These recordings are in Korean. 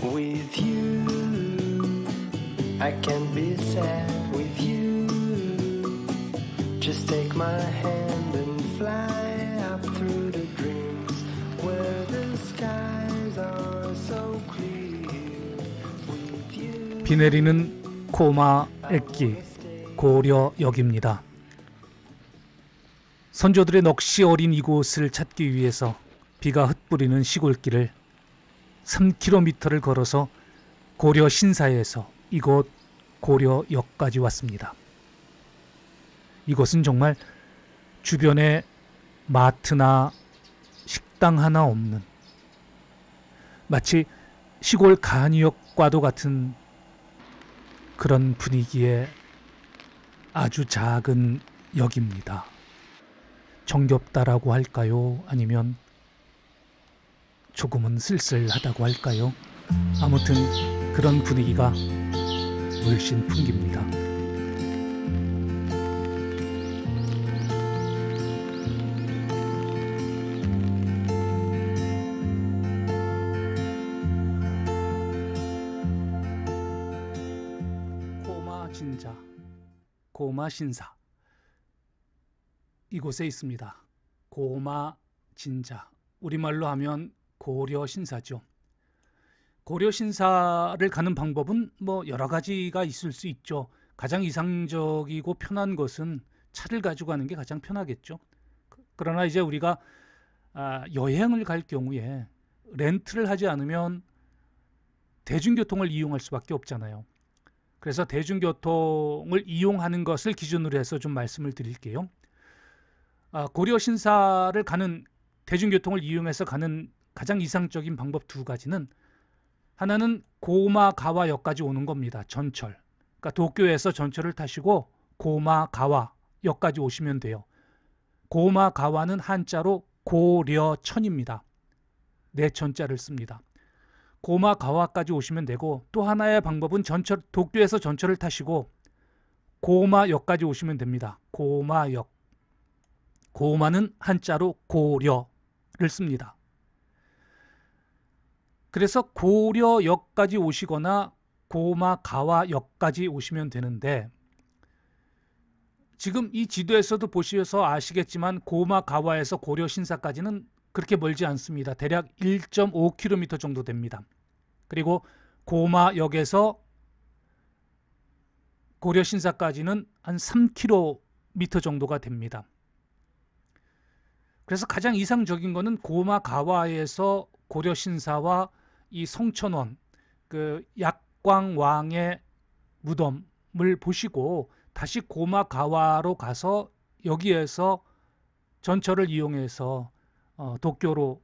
with you. I can be sad with you. Just take my hand and fly up through the dreams where the skies are so clear with you. 비 내리는 고마 액기 고려역입니다. 선조들의 넋이 어린 이곳을 찾기 위해서 비가 흩뿌리는 시골길을 3km를 걸어서 고려 신사에서 이곳 고려역까지 왔습니다. 이곳은 정말 주변에 마트나 식당 하나 없는 마치 시골 간이역과도 같은 그런 분위기의 아주 작은 역입니다. 정겹다라고 할까요? 아니면 조금은 쓸쓸하다고 할까요? 아무튼 그런 분위기가 물씬 풍깁니다. 고마진자, 고마신사 이곳에 있습니다. 고마진자, 우리말로 하면 고려신사죠. 고려신사를 가는 방법은 여러 가지가 있을 수 있죠. 가장 이상적이고 편한 것은 차를 가지고 가는 게 가장 편하겠죠. 그러나 이제 우리가 여행을 갈 경우에 렌트를 하지 않으면 대중교통을 이용할 수밖에 없잖아요. 그래서 대중교통을 이용하는 것을 기준으로 해서 좀 말씀을 드릴게요. 고려신사를 가는 대중교통을 이용해서 가는 가장 이상적인 방법 두 가지는, 하나는 고마가와역까지 오는 겁니다. 전철. 그러니까 도쿄에서 전철을 타시고 고마가와역까지 오시면 돼요. 고마가와는 한자로 고려천입니다. 네 천자를 씁니다. 고마가와까지 오시면 되고, 또 하나의 방법은 도쿄에서 전철을 타시고 고마역까지 오시면 됩니다. 고마역. 고마는 한자로 고려를 씁니다. 그래서 고려역까지 오시거나 고마가와역까지 오시면 되는데, 지금 이 지도에서도 보셔서 아시겠지만 고마가와에서 고려신사까지는 그렇게 멀지 않습니다. 대략 1.5km 정도 됩니다. 그리고 고마역에서 고려신사까지는 한 3km 정도가 됩니다. 그래서 가장 이상적인 거는 고마가와에서 고려신사와 이 성천원, 그 약광왕의 무덤을 보시고 다시 고마가와로 가서 여기에서 전철을 이용해서 도쿄로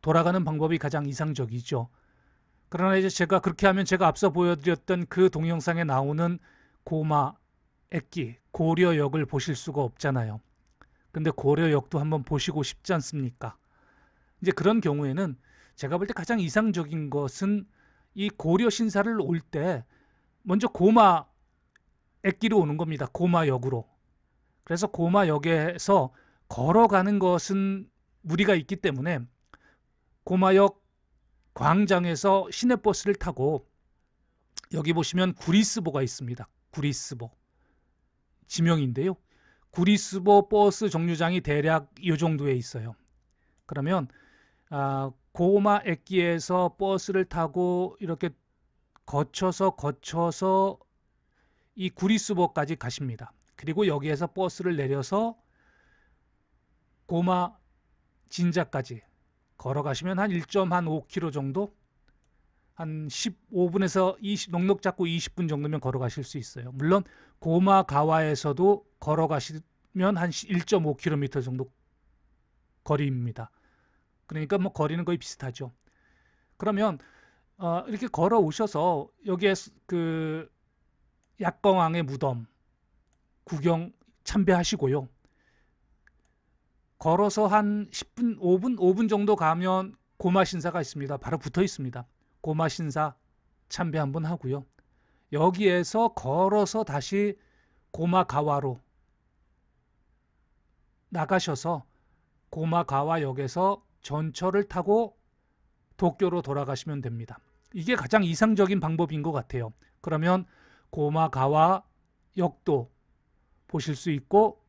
돌아가는 방법이 가장 이상적이죠. 그러나 이제 제가 그렇게 하면 제가 앞서 보여드렸던 그 동영상에 나오는 고마 액기 고려역을 보실 수가 없잖아요. 근데 고려역도 한번 보시고 싶지 않습니까? 이제 그런 경우에는 제가 볼 때 가장 이상적인 것은 이 고려신사를 올 때 먼저 고마 액기로 오는 겁니다. 고마역으로. 그래서 고마역에서 걸어가는 것은 무리가 있기 때문에 고마역 광장에서 시내버스를 타고, 여기 보시면 구리스보가 있습니다. 구리스보 지명인데요. 구리스보 버스 정류장이 대략 이 정도에 있어요. 그러면 고마 액기에서 버스를 타고 이렇게 거쳐서 이 구리스보까지 가십니다. 그리고 여기에서 버스를 내려서 고마 진자까지 걸어가시면 한 1.5km 정도, 한 15분에서 20, 넉넉 잡고 20분 정도면 걸어가실 수 있어요. 물론 고마가와에서도 걸어가시면 한 1.5km 정도 거리입니다. 그러니까 거리는 거의 비슷하죠. 그러면 이렇게 걸어 오셔서 여기에 그 약광왕의 무덤 구경 참배하시고요. 걸어서 한 10분, 5분 정도 가면 고마신사가 있습니다. 바로 붙어 있습니다. 고마신사 참배 한번 하고요. 여기에서 걸어서 다시 고마가와로 나가셔서 고마가와역에서 전철을 타고 도쿄로 돌아가시면 됩니다. 이게 가장 이상적인 방법인 것 같아요. 그러면 고마가와 역도 보실 수 있고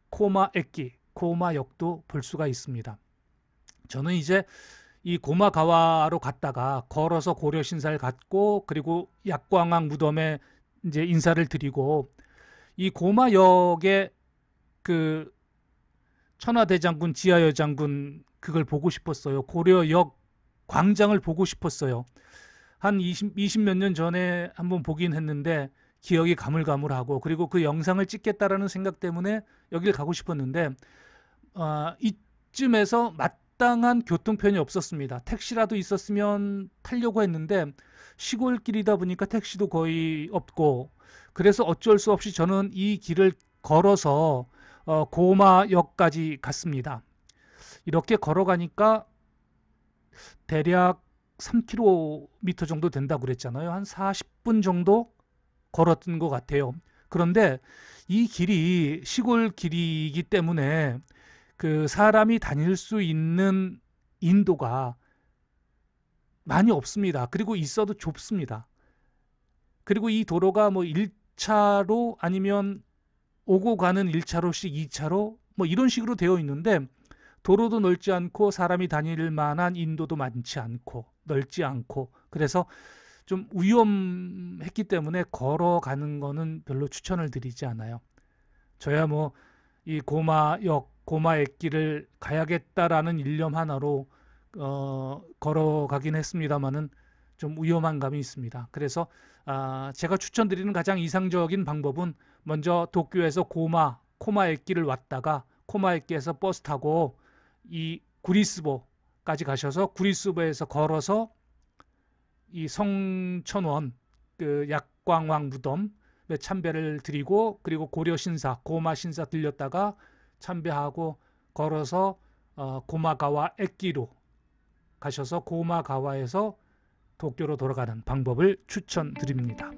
코마에끼, 코마역도 볼 수가 있습니다. 저는 이제 이 고마가와로 갔다가 걸어서 고려신사를 갔고 그리고 약광왕 무덤에 이제 인사를 드리고 이 고마역의 그 천하대장군, 지하여장군 그걸 보고 싶었어요. 고려역 광장을 보고 싶었어요. 한 20 몇 년 전에 한번 보긴 했는데 기억이 가물가물하고 그리고 그 영상을 찍겠다라는 생각 때문에 여길 가고 싶었는데 이쯤에서 마땅한 교통편이 없었습니다. 택시라도 있었으면 타려고 했는데 시골길이다 보니까 택시도 거의 없고 그래서 어쩔 수 없이 저는 이 길을 걸어서 고마역까지 갔습니다. 이렇게 걸어가니까 대략 3km 정도 된다고 그랬잖아요. 한 40분 정도 걸었던 것 같아요. 그런데 이 길이 시골 길이기 때문에 그 사람이 다닐 수 있는 인도가 많이 없습니다. 그리고 있어도 좁습니다. 그리고 이 도로가 뭐 1차로 아니면 오고 가는 1차로씩 2차로 뭐 이런 식으로 되어 있는데 도로도 넓지 않고 사람이 다닐 만한 인도도 많지 않고 넓지 않고 그래서 좀 위험했기 때문에 걸어가는 거는 별로 추천을 드리지 않아요. 저야 뭐 이 고마역, 고마駅길을 가야겠다라는 일념 하나로 걸어가긴 했습니다만은 좀 위험한 감이 있습니다. 그래서 제가 추천드리는 가장 이상적인 방법은 먼저 도쿄에서 코마駅길을 왔다가 코마駅에서 버스 타고 이 구리스보까지 가셔서 구리스보에서 걸어서 이 성천원 그 약광왕 무덤에 참배를 드리고 그리고 고려신사 고마신사 들렸다가 참배하고 걸어서 고마가와駅기로 가셔서 고마가와에서 도쿄로 돌아가는 방법을 추천드립니다.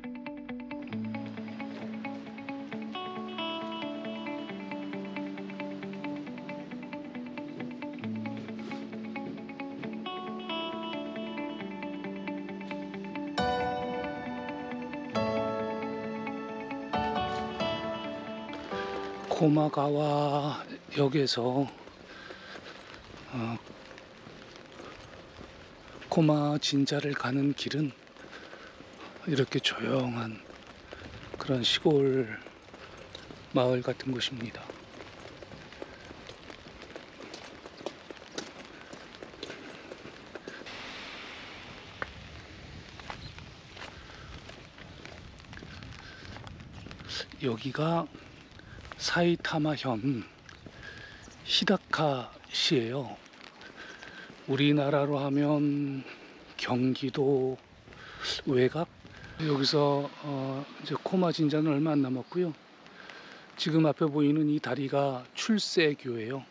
고마가와 역에서 고마 진자를 가는 길은 이렇게 조용한 그런 시골 마을 같은 곳입니다. 여기가 사이타마현 히다카시예요. 우리나라로 하면 경기도 외곽. 여기서 이제 코마 진자는 얼마 안 남았고요. 지금 앞에 보이는 이 다리가 출세교예요.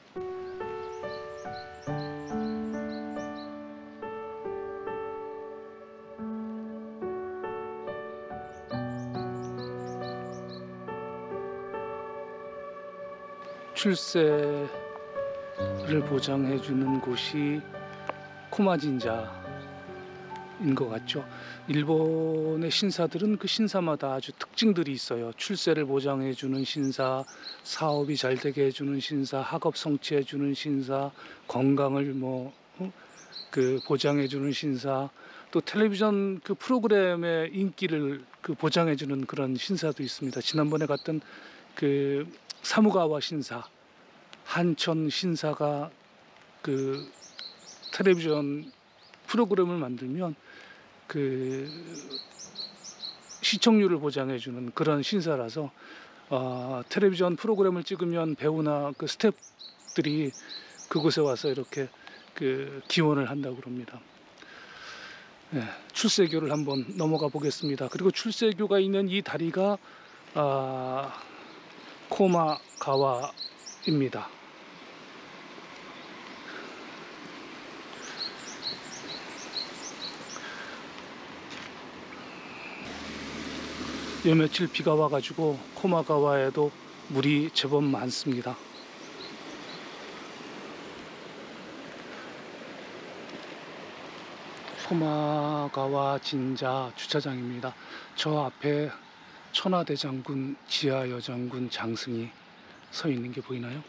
출세를 보장해주는 곳이 코마진자인 것 같죠. 일본의 신사들은 그 신사마다 아주 특징들이 있어요. 출세를 보장해주는 신사, 사업이 잘 되게 해주는 신사, 학업 성취해주는 신사, 건강을 보장해주는 신사, 또 텔레비전 그 프로그램의 인기를 보장해주는 그런 신사도 있습니다. 지난번에 갔던 그 사무가와 신사, 한천 신사가 그 텔레비전 프로그램을 만들면 그 시청률을 보장해주는 그런 신사라서 텔레비전 프로그램을 찍으면 배우나 그 스태프들이 그곳에 와서 이렇게 그 기원을 한다고 그럽니다. 네, 출세교를 한번 넘어가 보겠습니다. 그리고 출세교가 있는 이 다리가 코마가와입니다. 요 며칠 비가 와가지고 코마가와에도 물이 제법 많습니다. 코마가와 진자 주차장입니다. 저 앞에 천하대장군 지하여장군 장승이 서 있는 게 보이나요?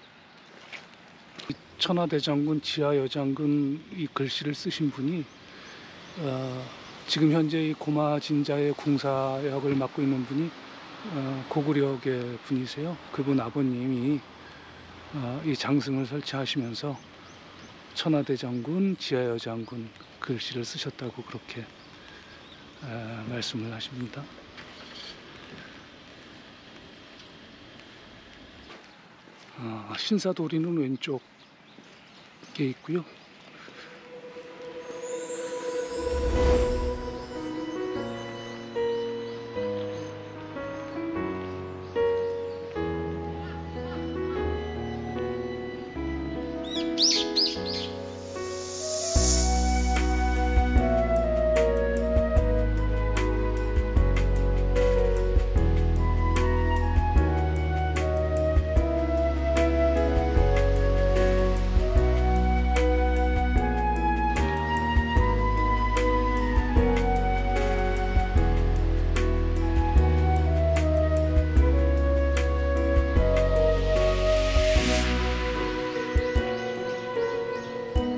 천하대장군 지하여장군 이 글씨를 쓰신 분이 지금 현재 이 고마 진자의 궁사역을 맡고 있는 분이 고구려계 분이세요. 그분 아버님이 이 장승을 설치하시면서 천하대장군 지하여장군 글씨를 쓰셨다고 그렇게 말씀을 하십니다. 신사도리는 왼쪽에 있고요.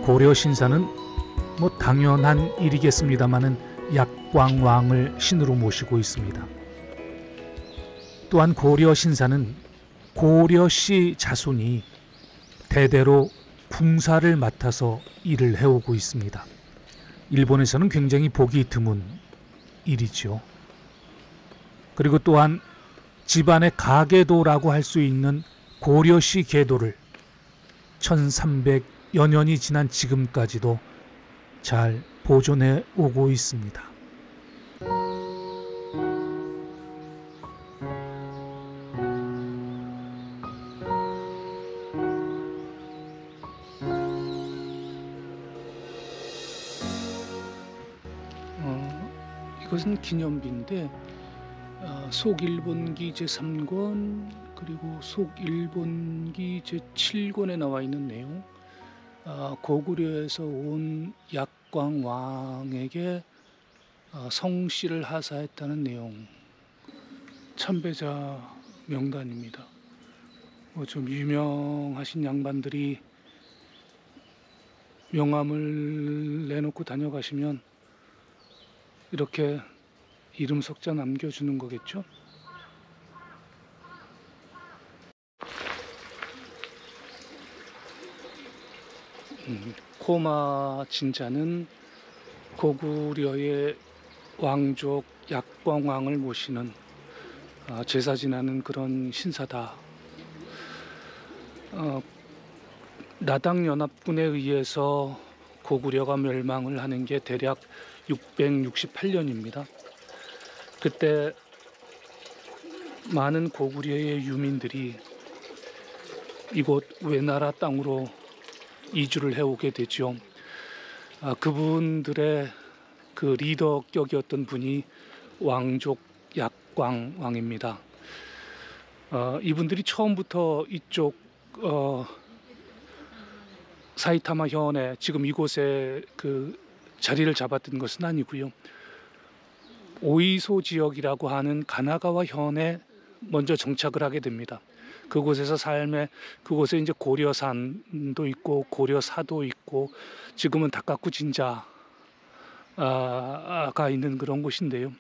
고려 신사는 뭐 당연한 일이겠습니다마는 약광왕을 신으로 모시고 있습니다. 또한 고려 신사는 고려씨 자손이 대대로 궁사를 맡아서 일을 해오고 있습니다. 일본에서는 굉장히 보기 드문 일이죠. 그리고 또한 집안의 가계도라고 할 수 있는 고려씨 계도를 1300여 년이 지난 지금까지도 잘 보존해 오고 있습니다. 이것은 기념비인데 속일본기 제3권 그리고 속일본기 제7권에 나와 있는 내용, 고구려에서 온 약광왕에게 성씨를 하사했다는 내용, 참배자 명단입니다. 좀 유명하신 양반들이 명함을 내놓고 다녀가시면 이렇게 이름 석자 남겨주는 거겠죠? 코마 진자는 고구려의 왕족 약광왕을 모시는 제사 지나는 그런 신사다. 나당연합군에 의해서 고구려가 멸망을 하는 게 대략 668년입니다. 그때 많은 고구려의 유민들이 이곳 외나라 땅으로 이주를 해오게 되죠. 그분들의 그 리더격이었던 분이 왕족 약광왕입니다. 이분들이 처음부터 이쪽 사이타마 현에 지금 이곳에 그 자리를 잡았던 것은 아니고요. 오이소 지역이라고 하는 가나가와 현에 먼저 정착을 하게 됩니다. 그곳에서 그곳에 이제 고려산도 있고 고려사도 있고 지금은 다카쿠 진자가 있는 그런 곳인데요.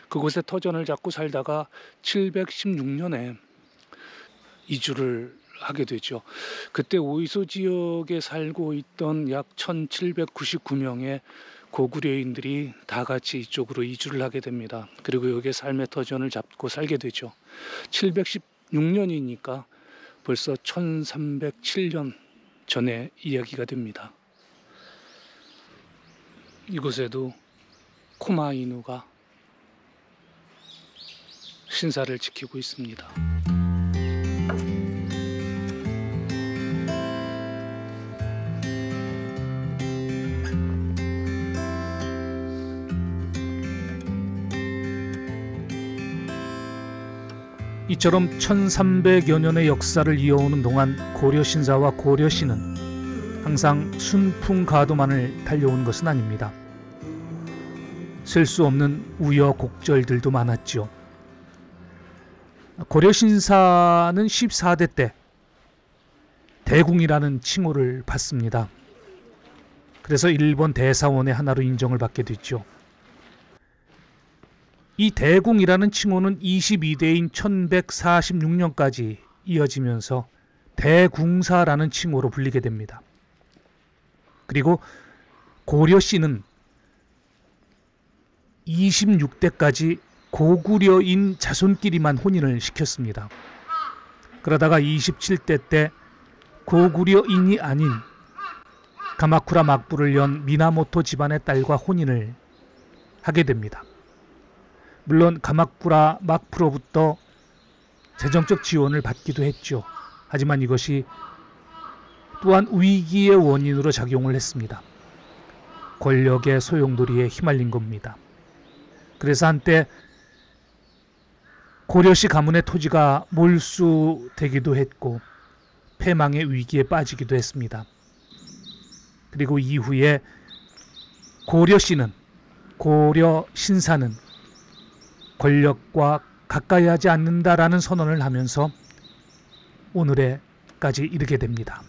그곳에 터전을 잡고 살다가 716년에 이주를 하게 되죠. 그때 오이소 지역에 살고 있던 약 1799명의 고구려인들이 다 같이 이쪽으로 이주를 하게 됩니다. 그리고 여기에 삶의 터전을 잡고 살게 되죠. 716년이니까 벌써 1307년 전의 이야기가 됩니다. 이곳에도 코마이누가 신사를 지키고 있습니다. 이처럼 1300여 년의 역사를 이어오는 동안 고려신사와 고려시는 항상 순풍가도만을 달려온 것은 아닙니다. 셀 수 없는 우여곡절들도 많았죠. 고려 신사는 14대 때 대궁이라는 칭호를 받습니다. 그래서 일본 대사원의 하나로 인정을 받게 됐죠. 이 대궁이라는 칭호는 22대인 1146년까지 이어지면서 대궁사라는 칭호로 불리게 됩니다. 그리고 고려씨는 26대까지 고구려인 자손끼리만 혼인을 시켰습니다. 그러다가 27대 때 고구려인이 아닌 가마쿠라 막부를 연 미나모토 집안의 딸과 혼인을 하게 됩니다. 물론 가마쿠라 막부로부터 재정적 지원을 받기도 했죠. 하지만 이것이 또한 위기의 원인으로 작용을 했습니다. 권력의 소용돌이에 휘말린 겁니다. 그래서 한때 고려시 가문의 토지가 몰수되기도 했고 패망의 위기에 빠지기도 했습니다. 그리고 이후에 고려시는, 고려 신사는 권력과 가까이 하지 않는다라는 선언을 하면서 오늘에까지 이르게 됩니다.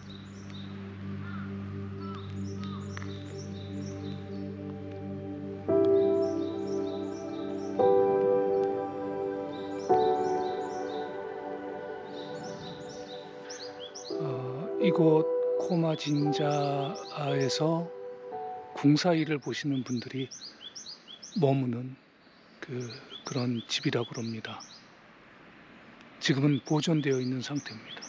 이곳 코마진자에서 궁사일을 보시는 분들이 머무는 그런 집이라고 합니다. 지금은 보존되어 있는 상태입니다.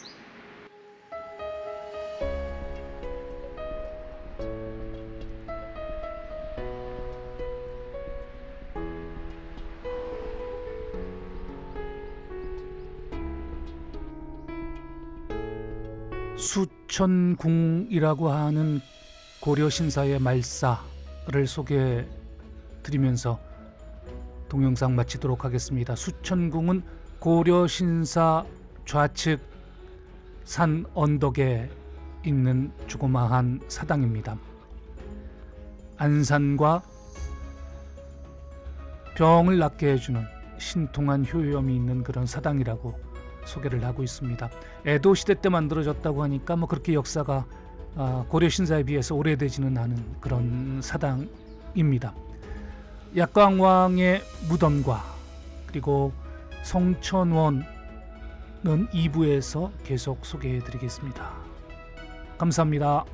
수천궁이라고 하는 고려 신사의 말사를 소개해 드리면서 동영상 마치도록 하겠습니다. 수천궁은 고려 신사 좌측 산 언덕에 있는 조그마한 사당입니다. 안산과 병을 낫게 해주는 신통한 효염이 있는 그런 사당이라고 소개를 하고 있습니다. 에도 시대 때 만들어졌다고 하니까 그렇게 역사가 고려 신사에 비해서 오래되지는 않은 그런 사당입니다. 약광왕의 무덤과 그리고 성천원은 2부에서 계속 소개해 드리겠습니다. 감사합니다.